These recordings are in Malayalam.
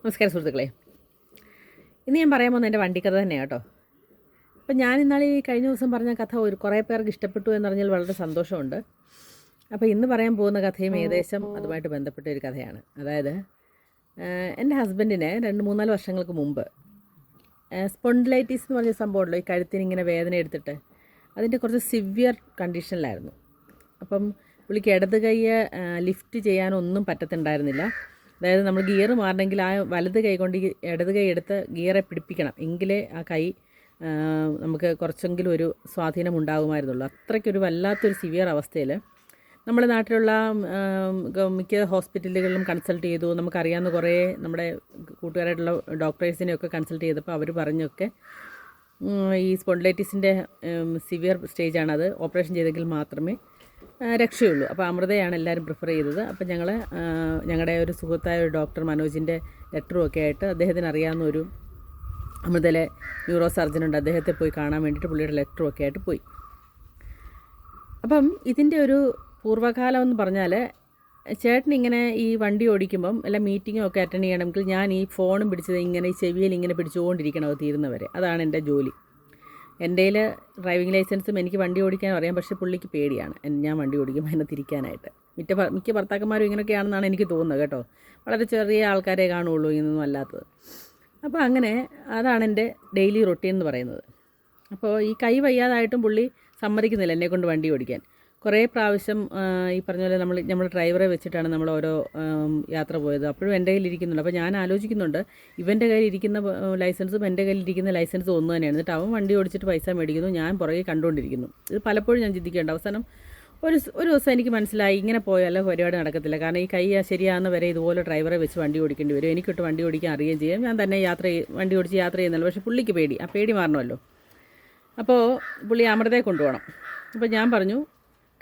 നമസ്കാരം സുഹൃത്തുക്കളെ. ഇന്ന് ഞാൻ പറയാൻ പോകുന്നത് എൻ്റെ വണ്ടിക്കഥ തന്നെയാണ് കേട്ടോ. അപ്പം ഞാൻ ഇന്നാളെ ഈ കഴിഞ്ഞ ദിവസം പറഞ്ഞ കഥ കുറേ പേർക്ക് ഇഷ്ടപ്പെട്ടു എന്നറിഞ്ഞാൽ വളരെ സന്തോഷമുണ്ട്. അപ്പോൾ ഇന്ന് പറയാൻ പോകുന്ന കഥയും ഏകദേശം അതുമായിട്ട് ബന്ധപ്പെട്ട ഒരു കഥയാണ്. അതായത് എൻ്റെ ഹസ്ബൻഡിന് 2-3-4 വർഷങ്ങൾക്ക് മുമ്പ് സ്പോണ്ടിലൈറ്റിസ് എന്ന് പറഞ്ഞ സംഭവമുണ്ടല്ലോ, ഈ കഴുത്തിന് ഇങ്ങനെ വേദന എടുത്തിട്ട് അതിൻ്റെ കുറച്ച് സിവിയർ കണ്ടീഷനിലായിരുന്നു. അപ്പം പുള്ളിക്ക് ഇടത് കൈ ലിഫ്റ്റ് ചെയ്യാനൊന്നും പറ്റത്തുണ്ടായിരുന്നില്ല. അതായത് നമ്മൾ ഗിയർ മാറണമെങ്കിൽ ആ വലത് കൈ കൊണ്ട് ഇടത് കൈ എടുത്ത് ഗിയറെ പിടിപ്പിക്കണം, എങ്കിലേ ആ കൈ നമുക്ക് കുറച്ചെങ്കിലും ഒരു സ്വാധീനം ഉണ്ടാകുമായിരുന്നുള്ളൂ. അത്രയ്ക്കൊരു വല്ലാത്തൊരു സിവിയർ അവസ്ഥയിൽ നമ്മുടെ നാട്ടിലുള്ള മിക്ക ഹോസ്പിറ്റലുകളിലും കൺസൾട്ട് ചെയ്തു. നമുക്കറിയാവുന്ന കുറേ നമ്മുടെ കൂട്ടുകാരായിട്ടുള്ള ഡോക്ടേഴ്സിനെയൊക്കെ കൺസൾട്ട് ചെയ്തപ്പോൾ അവർ പറഞ്ഞൊക്കെ ഈ സ്പോണ്ടിലൈറ്റിസിൻ്റെ സിവിയർ സ്റ്റേജാണത്, ഓപ്പറേഷൻ ചെയ്തെങ്കിൽ മാത്രമേ രക്ഷയുള്ളൂ. അപ്പോൾ അമൃതയാണ് എല്ലാവരും പ്രിഫർ ചെയ്തത്. അപ്പോൾ ഞങ്ങളുടെ ഒരു സുഹൃത്തായ ഒരു ഡോക്ടർ മനോജിൻ്റെ ലെറ്ററും ഒക്കെ ആയിട്ട് അദ്ദേഹത്തിന് അറിയാവുന്ന ഒരു അമൃതയിലെ ന്യൂറോ സർജനുണ്ട്, അദ്ദേഹത്തെ പോയി കാണാൻ വേണ്ടിയിട്ട് പുള്ളിയുടെ ലെറ്ററും ഒക്കെ ആയിട്ട് പോയി. അപ്പം ഇതിൻ്റെ ഒരു പൂർവ്വകാലം എന്ന് പറഞ്ഞാൽ, ചേട്ടൻ ഇങ്ങനെ ഈ വണ്ടി ഓടിക്കുമ്പം എല്ലാ മീറ്റിങ്ങും ഒക്കെ അറ്റൻഡ് ചെയ്യണമെങ്കിൽ ഞാൻ ഈ ഫോണും പിടിച്ചത് ഇങ്ങനെ ഈ ചെവിയിൽ ഇങ്ങനെ പിടിച്ചുകൊണ്ടിരിക്കണം അത് തീരുന്നവരെ. അതാണ് എൻ്റെ ജോലി. എൻ്റെ കയ്യിൽ ഡ്രൈവിംഗ് ലൈസൻസും എനിക്ക് വണ്ടി ഓടിക്കാനും അറിയാം, പക്ഷേ പുള്ളിക്ക് പേടിയാണ് ഞാൻ വണ്ടി ഓടിക്കുമ്പോൾ അതിനെ തിരിക്കാനായിട്ട്. മിക്ക ഭർത്താക്കന്മാരും ഇങ്ങനെയൊക്കെയാണെന്നാണ് എനിക്ക് തോന്നുന്നത് കേട്ടോ. വളരെ ചെറിയ ആൾക്കാരെ കാണുകയുള്ളൂ ഇതൊന്നും അല്ലാത്തത്. അപ്പോൾ അങ്ങനെ അതാണ് എൻ്റെ ഡെയിലി റൊട്ടീൻ എന്ന് പറയുന്നത്. അപ്പോൾ ഈ കൈ വയ്യാതായിട്ടും പുള്ളി സമ്മതിക്കുന്നില്ല എന്നെക്കൊണ്ട് വണ്ടി ഓടിക്കാൻ. കുറേ പ്രാവശ്യം ഈ പറഞ്ഞ പോലെ നമ്മൾ ഡ്രൈവറെ വെച്ചിട്ടാണ് നമ്മൾ ഓരോ യാത്ര പോയത്. അപ്പോഴും എൻ്റെ കയ്യിലിരിക്കുന്നുണ്ട്. അപ്പോൾ ഞാൻ ആലോചിക്കുന്നുണ്ട്, ഇവൻ്റെ കയ്യിലിരിക്കുന്ന ലൈസൻസും എൻ്റെ കയ്യിലിരിക്കുന്ന ലൈസൻസും ഒന്ന് തന്നെയാണ്. എന്നിട്ട് അവൻ വണ്ടി ഓടിച്ചിട്ട് പൈസ മേടിക്കുന്നു, ഞാൻ പുറകെ കണ്ടുകൊണ്ടിരിക്കുന്നു. ഇത് പലപ്പോഴും ഞാൻ ചിന്തിക്കേണ്ട. അവസാനം ഒരു ദിവസം എനിക്ക് മനസ്സിലായി, ഇങ്ങനെ പോയാൽ പരിപാടി നടക്കത്തില്ല. കാരണം ഈ കൈ ശരിയാകുന്ന വരെ ഇതുപോലെ ഡ്രൈവറെ വെച്ച് വണ്ടി ഓടിക്കേണ്ടി വരും. എനിക്കിട്ട് വണ്ടി ഓടിക്കാൻ അറിയുകയും ചെയ്യാം, ഞാൻ തന്നെ വണ്ടി ഓടിച്ച് യാത്ര ചെയ്യുന്നല്ലോ. പക്ഷേ പുള്ളിക്ക് പേടി, ആ പേടി മാറണമല്ലോ. അപ്പോൾ പുള്ളി അമൃതയെ കൊണ്ടുപോകണം. അപ്പോൾ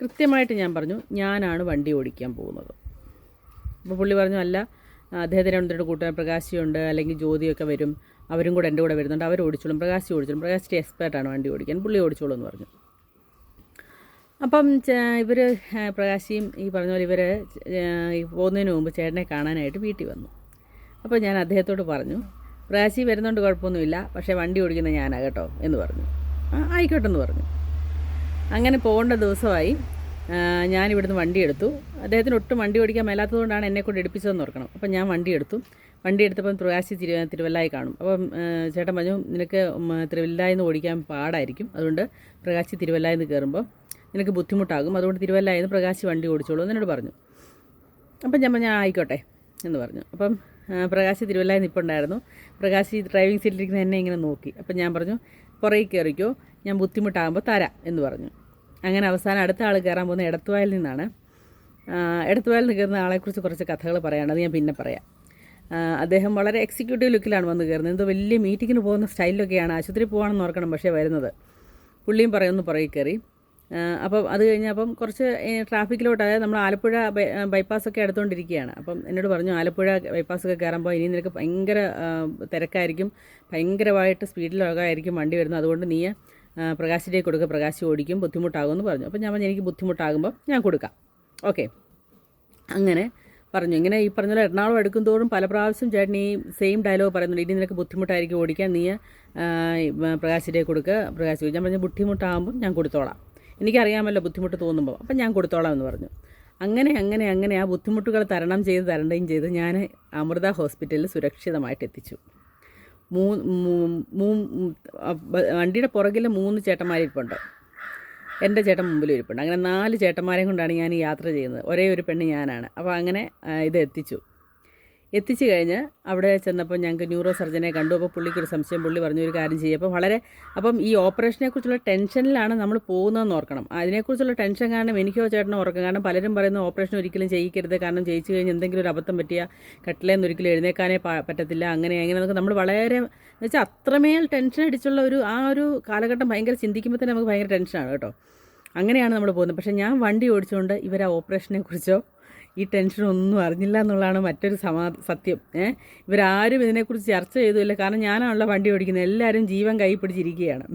കൃത്യമായിട്ട് ഞാൻ പറഞ്ഞു ഞാനാണ് വണ്ടി ഓടിക്കാൻ പോകുന്നത്. അപ്പോൾ പുള്ളി പറഞ്ഞു, അല്ല, അദ്ദേഹത്തിന് രണ്ടു കൂട്ടുകാർ പ്രകാശിയുണ്ട്, അല്ലെങ്കിൽ ജ്യോതിയൊക്കെ വരും, അവരും കൂടെ എൻ്റെ കൂടെ വരുന്നുണ്ട്, അവർ ഓടിച്ചോളും, പ്രകാശി എക്സ്പേർട്ടാണ് വണ്ടി ഓടിക്കാൻ, പുള്ളി ഓടിച്ചോളൂ എന്ന് പറഞ്ഞു. അപ്പം ഇവർ പ്രകാശിയും ഈ പറഞ്ഞ പോലെ ഇവർ പോകുന്നതിന് മുമ്പ് ചേട്ടനെ കാണാനായിട്ട് വീട്ടിൽ വന്നു. അപ്പോൾ ഞാൻ അദ്ദേഹത്തോട് പറഞ്ഞു, പ്രകാശി വരുന്നുണ്ട്, കുഴപ്പമൊന്നുമില്ല, പക്ഷേ വണ്ടി ഓടിക്കുന്നത് ഞാനാണ് കേട്ടോ എന്ന് പറഞ്ഞു. ആയിക്കോട്ടെ എന്ന് പറഞ്ഞു. അങ്ങനെ പോകേണ്ട ദിവസമായി. ഞാനിവിടുന്ന് വണ്ടി എടുത്തു. അദ്ദേഹത്തിന് ഒട്ടും വണ്ടി ഓടിക്കാൻ മേലാത്തതുകൊണ്ടാണ് എന്നെക്കൊണ്ട് എടുപ്പിച്ചതെന്ന് ഓർക്കണം. അപ്പം ഞാൻ വണ്ടി എടുത്തപ്പം പ്രകാശി തിരുവല്ലായി കാണും. അപ്പം ചേട്ടൻ പറഞ്ഞു, നിനക്ക് തിരുവല്ലായിൽ നിന്ന് ഓടിക്കാൻ പാടായിരിക്കും, അതുകൊണ്ട് പ്രകാശി തിരുവല്ലായിൽ നിന്ന് കയറുമ്പോൾ നിനക്ക് ബുദ്ധിമുട്ടാകും, അതുകൊണ്ട് തിരുവല്ലായിൽ നിന്ന് പ്രകാശി വണ്ടി ഓടിച്ചോളൂ എന്നോട് പറഞ്ഞു. അപ്പം ഞാൻ പറഞ്ഞു ആയിക്കോട്ടെ എന്ന് പറഞ്ഞു. അപ്പം പ്രകാശി തിരുവല്ലായിൽ നിന്ന് ഇപ്പോൾ ഉണ്ടായിരുന്നു. പ്രകാശി ഡ്രൈവിംഗ് സീറ്റിലിരിക്കുന്ന എന്നെ ഇങ്ങനെ നോക്കി. അപ്പം ഞാൻ പറഞ്ഞു, പുറകെ കയറിക്കോ, ഞാൻ ബുദ്ധിമുട്ടാകുമ്പോൾ തരാം എന്ന് പറഞ്ഞു. അങ്ങനെ അവസാനം അടുത്ത ആൾ കയറാൻ പോകുന്ന എടത്തുവായിൽ നിന്നാണ്. എടത്തുവായിൽ നിന്ന് കയറുന്ന ആളെക്കുറിച്ച് കുറച്ച് കഥകൾ പറയാനുണ്ട്, അത് ഞാൻ പിന്നെ പറയാം. അദ്ദേഹം വളരെ എക്സിക്യൂട്ടീവ് ലുക്കിലാണ് വന്ന് കയറുന്നത്. എന്തോ വലിയ മീറ്റിങ്ങിന് പോകുന്ന സ്റ്റൈലിലൊക്കെയാണ്, ആശുപത്രി പോകാമെന്ന് ഓർക്കണം പക്ഷേ വരുന്നത്. പുള്ളിയും പറയുന്നു പുറകെ കയറി. അപ്പം അത് കഴിഞ്ഞപ്പം കുറച്ച് ട്രാഫിക്കിലോട്ട്, അതായത് നമ്മൾ ആലപ്പുഴ ബൈപ്പാസൊക്കെ എടുത്തുകൊണ്ടിരിക്കുകയാണ്. അപ്പം എന്നോട് പറഞ്ഞു, ആലപ്പുഴ ബൈപ്പാസൊക്കെ കയറുമ്പോൾ ഇനി നിനക്ക് ഭയങ്കര തിരക്കായിരിക്കും, ഭയങ്കരമായിട്ട് സ്പീഡിലൊക്കെയായിരിക്കും വണ്ടി വരുന്നത്, അതുകൊണ്ട് നീ പ്രകാശിലേക്ക് കൊടുക്കുക, പ്രകാശി ഓടിക്കും, ബുദ്ധിമുട്ടാകുമെന്ന് പറഞ്ഞു. അപ്പം ഞാൻ പറഞ്ഞു, എനിക്ക് ബുദ്ധിമുട്ടാകുമ്പോൾ ഞാൻ കൊടുക്കാം, ഓക്കെ അങ്ങനെ പറഞ്ഞു. ഇങ്ങനെ ഈ പറഞ്ഞ പോലെ എറണാകുളം എടുക്കും തോറും പല പ്രാവശ്യം ചേട്ടൻ ഈ സെയിം ഡയലോഗ് പറയുന്നുണ്ട്, ഇനി നിനക്ക് ബുദ്ധിമുട്ടായിരിക്കും ഓടിക്കാൻ, നീ പ്രകാശിലേക്ക് കൊടുക്കുക, പ്രകാശി. ഞാൻ പറഞ്ഞു, ബുദ്ധിമുട്ടാകുമ്പം ഞാൻ കൊടുത്തോളാം, എനിക്കറിയാമല്ലോ ബുദ്ധിമുട്ട് തോന്നുമ്പോൾ, അപ്പം ഞാൻ കൊടുത്തോളാം എന്ന് പറഞ്ഞു. അങ്ങനെ ആ ബുദ്ധിമുട്ടുകൾ തരണം ചെയ്ത് ഞാൻ അമൃത ഹോസ്പിറ്റലിൽ സുരക്ഷിതമായിട്ട് എത്തിച്ചു. വണ്ടിയുടെ പുറകിൽ 3 ചേട്ടന്മാരിപ്പുണ്ട്, എൻ്റെ ചേട്ടൻ മുമ്പിൽ ഇരിപ്പുണ്ട്. അങ്ങനെ 4 ചേട്ടന്മാരെയും കൊണ്ടാണ് ഞാൻ ഈ യാത്ര ചെയ്യുന്നത്. ഒരേ ഒരു പെണ്ണ് ഞാനാണ്. അപ്പോൾ അങ്ങനെ ഇത് എത്തിച്ചു കഴിഞ്ഞ് അവിടെ ചെന്നപ്പോൾ ഞങ്ങൾക്ക് ന്യൂറോ സർജനെ കണ്ടു. അപ്പോൾ പുള്ളിക്കൊരു സംശയം, പുള്ളി പറഞ്ഞു ഒരു കാര്യം ചെയ്യുക. അപ്പം ഈ ഓപ്പറേഷനെക്കുറിച്ചുള്ള ടെൻഷനിലാണ് നമ്മൾ പോകുന്നതെന്ന് ഓർക്കണം. അതിനെക്കുറിച്ചുള്ള ടെൻഷൻ കാരണം എനിക്കോ ചേട്ടനോ ഓർക്കാം. കാരണം പലരും പറയുന്ന ഓപ്പറേഷൻ ഒരിക്കലും ചെയ്യിക്കരുത്, കാരണം ചെയ്യിച്ചു കഴിഞ്ഞ് എന്തെങ്കിലും ഒരു അബദ്ധം പറ്റിയാൽ കട്ടിലേന്ന് ഒരിക്കലും എഴുന്നേക്കാനേ പറ്റത്തില്ല, അങ്ങനെയൊക്കെ നമ്മൾ വളരെ എന്ന് വെച്ചാൽ അത്രമേൽ ടെൻഷൻ അടിച്ചുള്ള ആ ഒരു കാലഘട്ടം ഭയങ്കര ചിന്തിക്കുമ്പോൾ തന്നെ നമുക്ക് ഭയങ്കര ടെൻഷനാണ് കേട്ടോ. അങ്ങനെയാണ് നമ്മൾ പോകുന്നത്. പക്ഷേ ഞാൻ വണ്ടി ഓടിച്ചുകൊണ്ട് ഇവർ ആ ഓപ്പറേഷനെക്കുറിച്ചോ ഈ ടെൻഷനൊന്നും അറിഞ്ഞില്ല എന്നുള്ളതാണ് മറ്റൊരു സത്യം. ഇവരാരും ഇതിനെക്കുറിച്ച് ചർച്ച ചെയ്തില്ല, കാരണം ഞാനാണല്ലോ വണ്ടി ഓടിക്കുന്നത്, എല്ലാവരും ജീവൻ കൈ പിടിച്ചിരിക്കുകയാണ്.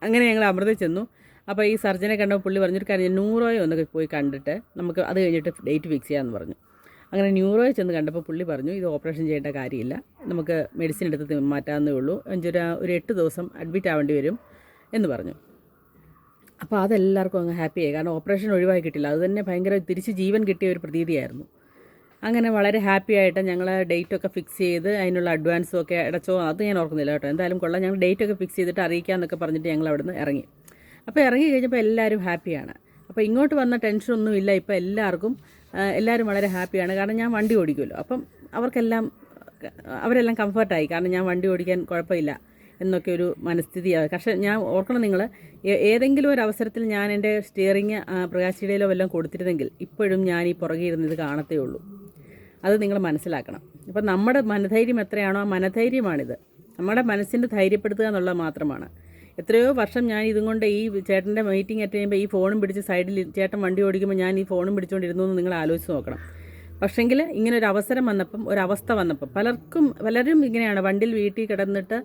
അങ്ങനെ ഞങ്ങൾ അമൃത ചെന്നു. അപ്പോൾ ഈ സർജനെ കണ്ടപ്പോൾ പുള്ളി പറഞ്ഞൊരു കാര്യം, 100 ഒന്ന് പോയി കണ്ടിട്ട് നമുക്ക് അത് കഴിഞ്ഞിട്ട് ഡേറ്റ് ഫിക്സ് ചെയ്യാമെന്ന് പറഞ്ഞു. അങ്ങനെ ന്യൂറോയിൽ ചെന്ന് കണ്ടപ്പോൾ പുള്ളി പറഞ്ഞു ഇത് ഓപ്പറേഷൻ ചെയ്യേണ്ട കാര്യമില്ല, നമുക്ക് മെഡിസിൻ എടുത്ത് മാറ്റാവുന്നേ ഉള്ളൂ, ഒരു 8 ദിവസം അഡ്മിറ്റ് ആവേണ്ടി വരും എന്ന് പറഞ്ഞു. അപ്പോൾ അതെല്ലാവർക്കും അങ്ങ് ഹാപ്പിയായി, കാരണം ഓപ്പറേഷൻ ഒഴിവായി കിട്ടില്ല, അത് തന്നെ ഭയങ്കര തിരിച്ച് ജീവൻ കിട്ടിയ ഒരു പ്രതീതിയായിരുന്നു. അങ്ങനെ വളരെ ഹാപ്പി ആയിട്ട് ഞങ്ങൾ ഡേറ്റൊക്കെ ഫിക്സ് ചെയ്ത് അതിനുള്ള അഡ്വാൻസും ഒക്കെ അടച്ചോ അത് ഞാൻ ഓർക്കുന്നില്ല കേട്ടോ, എന്തായാലും കൊള്ളാം, ഞങ്ങൾ ഡേറ്റൊക്കെ ഫിക്സ് ചെയ്തിട്ട് അറിയിക്കാമെന്നൊക്കെ പറഞ്ഞിട്ട് ഞങ്ങൾ അവിടെ നിന്ന് ഇറങ്ങി. അപ്പോൾ ഇറങ്ങി കഴിഞ്ഞപ്പോൾ എല്ലാവരും ഹാപ്പിയാണ്. അപ്പോൾ ഇങ്ങോട്ട് വന്ന ടെൻഷനൊന്നുമില്ല, ഇപ്പോൾ എല്ലാവരും വളരെ ഹാപ്പിയാണ്, കാരണം ഞാൻ വണ്ടി ഓടിക്കുമല്ലോ. അപ്പം അവരെല്ലാം കംഫർട്ടായി, കാരണം ഞാൻ വണ്ടി ഓടിക്കാൻ കുഴപ്പമില്ല എന്നൊക്കെ ഒരു മനസ്ഥിതിയാണ്. പക്ഷേ ഞാൻ ഓർക്കണം, നിങ്ങൾ ഏതെങ്കിലും ഒരു അവസരത്തിൽ ഞാൻ എൻ്റെ സ്റ്റിയറിങ് പ്രകാശിയുടെയിലോ വല്ലതും കൊടുത്തിരുന്നെങ്കിൽ ഇപ്പോഴും ഞാൻ ഈ പുറകെ ഇരുന്ന് ഇത് കാണത്തേ ഉള്ളൂ. അത് നിങ്ങൾ മനസ്സിലാക്കണം. അപ്പം നമ്മുടെ മനധൈര്യം എത്രയാണോ ആ മനധൈര്യമാണിത്, നമ്മുടെ മനസ്സിൻ്റെ ധൈര്യപ്പെടുത്തുക എന്നുള്ളത് മാത്രമാണ്. എത്രയോ വർഷം ഞാൻ ഇതും കൊണ്ട് ഈ ചേട്ടൻ്റെ മീറ്റിംഗ് അറ്റൻഡ് ചെയ്യുമ്പോൾ ഈ ഫോണും പിടിച്ച് സൈഡിൽ ചേട്ടൻ വണ്ടി ഓടിക്കുമ്പോൾ ഞാൻ ഈ ഫോണും പിടിച്ചുകൊണ്ടിരുന്നു എന്ന് നിങ്ങൾ ആലോചിച്ച് നോക്കണം. പക്ഷേങ്കിൽ ഇങ്ങനെ ഒരു അവസരം വന്നപ്പം, ഒരവസ്ഥ വന്നപ്പം പലരും ഇങ്ങനെയാണ് വണ്ടി വീട്ടിൽ കിടന്നിട്ട്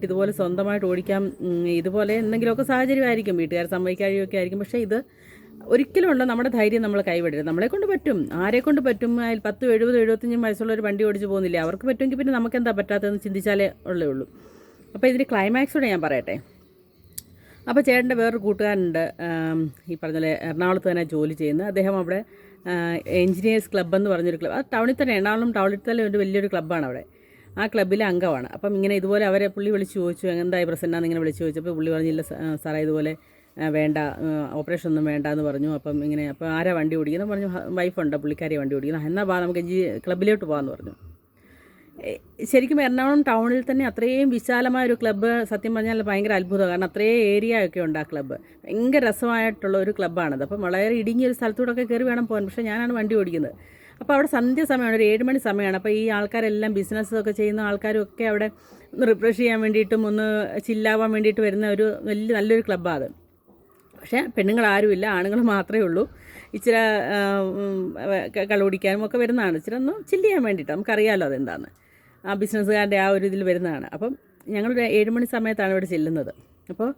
ഇതുപോലെ സ്വന്തമായിട്ട് ഓടിക്കാം, ഇതുപോലെ എന്തെങ്കിലുമൊക്കെ സാഹചര്യമായിരിക്കും, വീട്ടുകാർ സമ്മതിക്കാഴിയൊക്കെ ആയിരിക്കും. പക്ഷേ ഇത് ഒരിക്കലുമുള്ള നമ്മുടെ ധൈര്യം നമ്മൾ കൈവിടരുത്. നമ്മളെക്കൊണ്ട് പറ്റും, ആരെക്കൊണ്ട് പറ്റും? 10, 70, 75 വയസ്സുള്ളവർ വണ്ടി ഓടിച്ച് പോകുന്നില്ല, അവർക്ക് പറ്റുമെങ്കിൽ പിന്നെ നമുക്കെന്താ പറ്റാത്തതെന്ന് ചിന്തിച്ചാലേ ഉള്ളൂ. അപ്പോൾ ഇതിന് ക്ലൈമാക്സോടെ ഞാൻ പറയട്ടെ. അപ്പോൾ ചേട്ടൻ്റെ വേറൊരു കൂട്ടുകാരുണ്ട്, ഈ പറഞ്ഞ പോലെ എറണാകുളത്ത് തന്നെ ജോലി ചെയ്യുന്ന, അദ്ദേഹം അവിടെ എഞ്ചിനീയേഴ്സ് ക്ലബ്ബ് എന്ന് പറഞ്ഞൊരു ക്ലബ്ബ്, അത് ടൗണിൽ തന്നെ, എറണാകുളം ടൗണിൽ തന്നെ ഒരു വലിയൊരു ക്ലബ്ബാണ് അവിടെ. ആ ക്ലബ്ബിലെ അംഗമാണ്. അപ്പം ഇങ്ങനെ ഇതുപോലെ അവരെ പുള്ളി വിളിച്ച് ചോദിച്ചു, എന്തായി പ്രസന്നാന്ന് ഇങ്ങനെ വിളിച്ച് ചോദിച്ചപ്പോൾ പുള്ളി പറഞ്ഞില്ല സാറേ ഇതുപോലെ വേണ്ട, ഓപ്പറേഷൻ ഒന്നും വേണ്ട എന്ന് പറഞ്ഞു. അപ്പോൾ ആരാ വണ്ടി ഓടിക്കുന്നത് പറഞ്ഞു, വൈഫുണ്ട്, പുള്ളിക്കാരി വണ്ടി ഓടിക്കുന്നത്, എന്നാൽ നമുക്ക് ക്ലബ്ബിലോട്ട് പോകാമെന്ന് പറഞ്ഞു. ശരിക്കും എറണാകുളം ടൗണിൽ തന്നെ അത്രയും വിശാലമായൊരു ക്ലബ്ബ് സത്യം പറഞ്ഞാൽ ഭയങ്കര അത്ഭുതമാണ്, കാരണം അത്രയും ഏരിയ ഒക്കെ ഉണ്ട് ആ ക്ലബ്ബ്, ഭയങ്കര രസമായിട്ടുള്ള ഒരു ക്ലബ്ബാണത്. അപ്പം വളരെ ഇടുങ്ങിയൊരു സ്ഥലത്തൂടെയൊക്കെ കയറി വേണം പോകാൻ, പക്ഷേ ഞാനാണ് വണ്ടി ഓടിക്കുന്നത്. അപ്പോൾ അവിടെ സന്ധ്യ സമയമാണ്, ഒരു 7 മണി സമയമാണ്. അപ്പോൾ ഈ ആൾക്കാരെല്ലാം ബിസിനസ്സൊക്കെ ചെയ്യുന്ന ആൾക്കാരും ഒക്കെ അവിടെ ഒന്ന് റിഫ്രഷ് ചെയ്യാൻ വേണ്ടിയിട്ടും ഒന്ന് ചില്ലാവാൻ വേണ്ടിയിട്ട് വരുന്ന ഒരു നല്ലൊരു ക്ലബ്ബാണ് അത്. പക്ഷേ പെണ്ണുങ്ങളാരുമില്ല, ആണുങ്ങൾ മാത്രമേ ഉള്ളൂ. ഇച്ചിരി കള്ളുകുടിക്കാനും ഒക്കെ വരുന്നതാണ്, ഇച്ചിരി ഒന്ന് ചില്ല് ചെയ്യാൻ വേണ്ടിയിട്ട്. നമുക്കറിയാമല്ലോ അതെന്താണ്, ആ ബിസിനസ്സുകാരുടെ ആ ഒരു ഇതിൽ വരുന്നതാണ്. അപ്പം ഞങ്ങളൊരു 7 മണി സമയത്താണ് ഇവിടെ ചെല്ലുന്നത്. അപ്പോൾ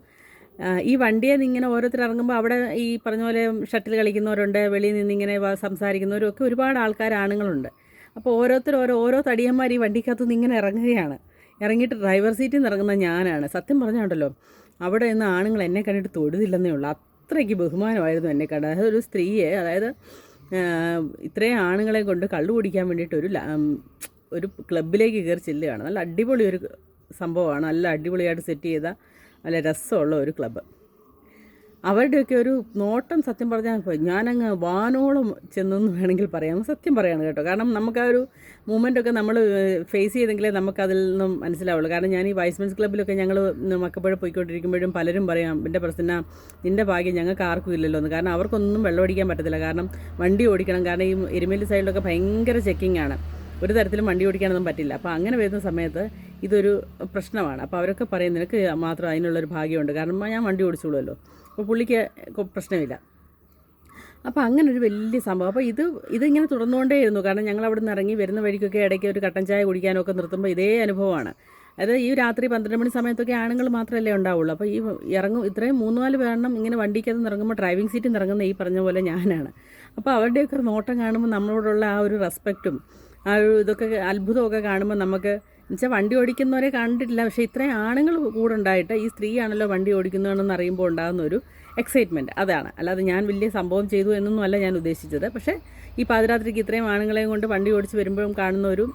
ഈ വണ്ടിയെ ഇങ്ങനെ ഓരോരുത്തർ ഇറങ്ങുമ്പോൾ അവിടെ ഈ പറഞ്ഞ പോലെ ഷട്ടിൽ കളിക്കുന്നവരുണ്ട്, വെളിയിൽ നിന്നിങ്ങനെ സംസാരിക്കുന്നവരും ഒക്കെ ഒരുപാട് ആണുങ്ങളുണ്ട്. അപ്പോൾ ഓരോ തടിയന്മാർ ഈ വണ്ടിക്കകത്തു നിന്ന് ഇങ്ങനെ ഇറങ്ങുകയാണ്. ഇറങ്ങിയിട്ട് ഡ്രൈവർ സീറ്റിൽ നിന്ന് ഇറങ്ങുന്ന ഞാനാണ്. സത്യം പറഞ്ഞുണ്ടല്ലോ, അവിടെ നിന്ന് ആണുങ്ങൾ എന്നെ കണ്ടിട്ട് തൊടുതില്ലെന്നേ ഉള്ളൂ, അത്രയ്ക്ക് ബഹുമാനമായിരുന്നു എന്നെ കണ്ടത്. അതായത് ഒരു സ്ത്രീയെ, അതായത് ഇത്രയും ആണുങ്ങളെ കൊണ്ട് കള്ളു കുടിക്കാൻ വേണ്ടിയിട്ട് ഒരു ക്ലബിലേക്ക് കയറി ചെല്ലുകയാണ്. നല്ല അടിപൊളി ഒരു സംഭവമാണ്, നല്ല അടിപൊളിയായിട്ട് സെറ്റ് ചെയ്ത നല്ല രസമുള്ള ഒരു ക്ലബ്ബ്. അവരുടെയൊക്കെ ഒരു നോട്ടം സത്യം പറഞ്ഞാൽ ഞാനങ്ങ് വാനോളം ചെന്നെന്ന് വേണമെങ്കിൽ പറയാം, സത്യം പറയാണ് കേട്ടോ. കാരണം നമുക്ക് ആ ഒരു മൂമെൻ്റൊക്കെ നമ്മൾ ഫേസ് ചെയ്തെങ്കിലേ നമുക്കതിൽ നിന്നും മനസ്സിലാവുള്ളൂ. കാരണം ഞാൻ ഈ വൈസ്മെൻസ് ക്ലബ്ബിലൊക്കെ ഞങ്ങൾ മക്കപ്പുഴ പോയിക്കൊണ്ടിരിക്കുമ്പോഴും പലരും പറയാം, എൻ്റെ പ്രശ്ന നിൻ്റെ ഭാഗ്യം ഞങ്ങൾക്ക് ആർക്കും ഇല്ലല്ലോ എന്ന്. കാരണം അവർക്കൊന്നും വെള്ളം അടിക്കാൻ പറ്റത്തില്ല, കാരണം വണ്ടി ഓടിക്കണം. കാരണം ഈ എരുമേലി സൈഡിലൊക്കെ ഭയങ്കര ചെക്കിംഗ് ആണ്, ഒരു തരത്തിലും വണ്ടി ഓടിക്കാനൊന്നും പറ്റില്ല. അപ്പോൾ അങ്ങനെ വരുന്ന സമയത്ത് ഇതൊരു പ്രശ്നമാണ്. അപ്പോൾ അവരൊക്കെ പറയും നിനക്ക് മാത്രം അതിനുള്ളൊരു ഭാഗ്യമുണ്ട്, കാരണം ഞാൻ വണ്ടി ഓടിച്ചോളുമല്ലോ, അപ്പോൾ പുള്ളിക്ക് പ്രശ്നമില്ല. അപ്പോൾ അങ്ങനെ ഒരു വലിയ സംഭവം. അപ്പോൾ ഇതിങ്ങനെ തുടർന്നുകൊണ്ടേയിരുന്നു. കാരണം ഞങ്ങൾ അവിടെ നിന്ന് ഇറങ്ങി വരുന്ന വഴിക്കൊക്കെ ഇടയ്ക്ക് ഒരു കട്ടൻ ചായ കുടിക്കാനൊക്കെ നിർത്തുമ്പോൾ ഇതേ അനുഭവമാണ്. അതായത് ഈ രാത്രി 12 മണി സമയത്തൊക്കെ ആണുങ്ങൾ മാത്രമല്ലേ ഉണ്ടാവുള്ളൂ. അപ്പോൾ ഇത്രയും 3-4 പേരെണ്ണം ഇങ്ങനെ വണ്ടിക്കകത്ത് ഇറങ്ങുമ്പോൾ ഡ്രൈവിംഗ് സീറ്റിൽ നിന്ന് ഇറങ്ങുന്ന ഈ പറഞ്ഞ പോലെ ഞാനാണ്. അപ്പോൾ അവരുടെയൊക്കെ നോട്ടം കാണുമ്പോൾ നമ്മളോടുള്ള ആ ഒരു റെസ്പെക്റ്റും ആ ഒരു ഇതൊക്കെ അത്ഭുതമൊക്കെ കാണുമ്പോൾ നമുക്ക് എന്നുവെച്ചാൽ വണ്ടി ഓടിക്കുന്നവരെ കണ്ടിട്ടില്ല, പക്ഷേ ഇത്രയും ആണുങ്ങൾ കൂടെ ഉണ്ടായിട്ട് ഈ സ്ത്രീയാണല്ലോ വണ്ടി ഓടിക്കുന്നതെന്ന് അറിയുമ്പോൾ ഉണ്ടാകുന്ന ഒരു എക്സൈറ്റ്മെൻറ്റ് അതാണ്. അല്ലാതെ ഞാൻ വലിയ സംഭവം ചെയ്തു എന്നൊന്നും അല്ല ഞാൻ ഉദ്ദേശിച്ചത്. പക്ഷേ ഈ പാതിരാത്രിക്ക് ഇത്രയും ആണുങ്ങളെയും കൊണ്ട് വണ്ടി ഓടിച്ച് വരുമ്പോഴും കാണുന്ന ഒരു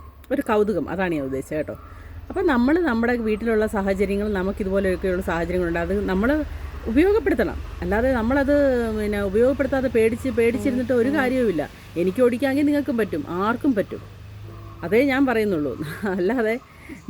കൗതുകം, അതാണ് ഞാൻ ഉദ്ദേശിച്ചത് കേട്ടോ. അപ്പോൾ നമ്മുടെ വീട്ടിലുള്ള സാഹചര്യങ്ങൾ, നമുക്കിതുപോലെയൊക്കെയുള്ള സാഹചര്യങ്ങളുണ്ട്, അത് നമ്മൾ ഉപയോഗപ്പെടുത്തണം. അല്ലാതെ നമ്മളത് ഉപയോഗപ്പെടുത്താതെ പേടിച്ചിരുന്നിട്ട് ഒരു കാര്യവുമില്ല. എനിക്ക് ഓടിക്കാമെങ്കിൽ നിങ്ങൾക്കും പറ്റും, ആർക്കും പറ്റും, അതേ ഞാൻ പറയുന്നുള്ളൂ. അല്ലാതെ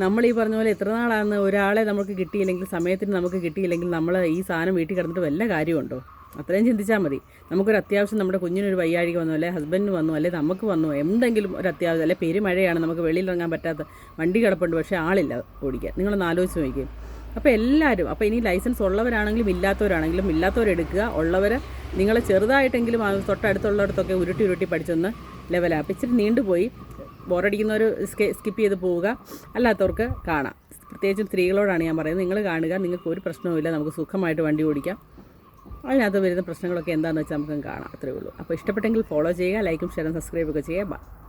നമ്മൾ ഈ പറഞ്ഞ പോലെ എത്ര നാളാണ് ഒരാളെ നമുക്ക് കിട്ടിയില്ലെങ്കിൽ, സമയത്തിന് നമുക്ക് കിട്ടിയില്ലെങ്കിൽ നമ്മൾ ഈ സാധനം വീട്ടിൽ കിടന്നിട്ട് വല്ല കാര്യമുണ്ടോ? അത്രയും ചിന്തിച്ചാൽ മതി. നമുക്കൊരു അത്യാവശ്യം, നമ്മുടെ കുഞ്ഞിനൊരു വയ്യാഴിക വന്നു, അല്ലെ ഹസ്ബൻഡിന് വന്നു, അല്ലെ നമുക്ക് വന്നു, എന്തെങ്കിലും ഒരു അത്യാവശ്യം, അല്ലെ പെരുമഴയാണ്, നമുക്ക് വെളിയിലിറങ്ങാൻ പറ്റാത്ത വണ്ടി കിടപ്പുണ്ട്, പക്ഷേ ആളില്ല ഓടിക്കാൻ. നിങ്ങളൊന്ന് ആലോചിച്ച് നോക്കിയും. അപ്പോൾ എല്ലാവരും, അപ്പോൾ ഇനി ലൈസൻസ് ഉള്ളവരാണെങ്കിലും ഇല്ലാത്തവരെടുക്കുക, ഉള്ളവർ നിങ്ങൾ ചെറുതായിട്ടെങ്കിലും തൊട്ടടുത്തുള്ളിടത്തൊക്കെ ഉരുട്ടി പഠിച്ചൊന്ന് ലെവലാണ്. അപ്പോൾ ഇച്ചിരി നീണ്ടുപോയി, ബോറടിക്കുന്നവർ സ്കിപ്പ് ചെയ്ത് പോവുക, അല്ലാത്തവർക്ക് കാണാം. പ്രത്യേകിച്ചും സ്ത്രീകളോടാണ് ഞാൻ പറയുന്നത്, നിങ്ങൾ കാണുക, നിങ്ങൾക്ക് ഒരു പ്രശ്നവുമില്ല, നമുക്ക് സുഖമായിട്ട് വണ്ടി ഓടിക്കാം. അതിനകത്ത് വരുന്ന പ്രശ്നങ്ങളൊക്കെ എന്താണെന്ന് വെച്ചാൽ നമുക്ക് കാണാം. അത്രയേ ഉള്ളൂ. അപ്പോൾ ഇഷ്ടപ്പെട്ടെങ്കിൽ ഫോളോ ചെയ്യുക, ലൈക്കും ഷെയറും സബ്സ്ക്രൈബൊക്കെ ചെയ്യുക.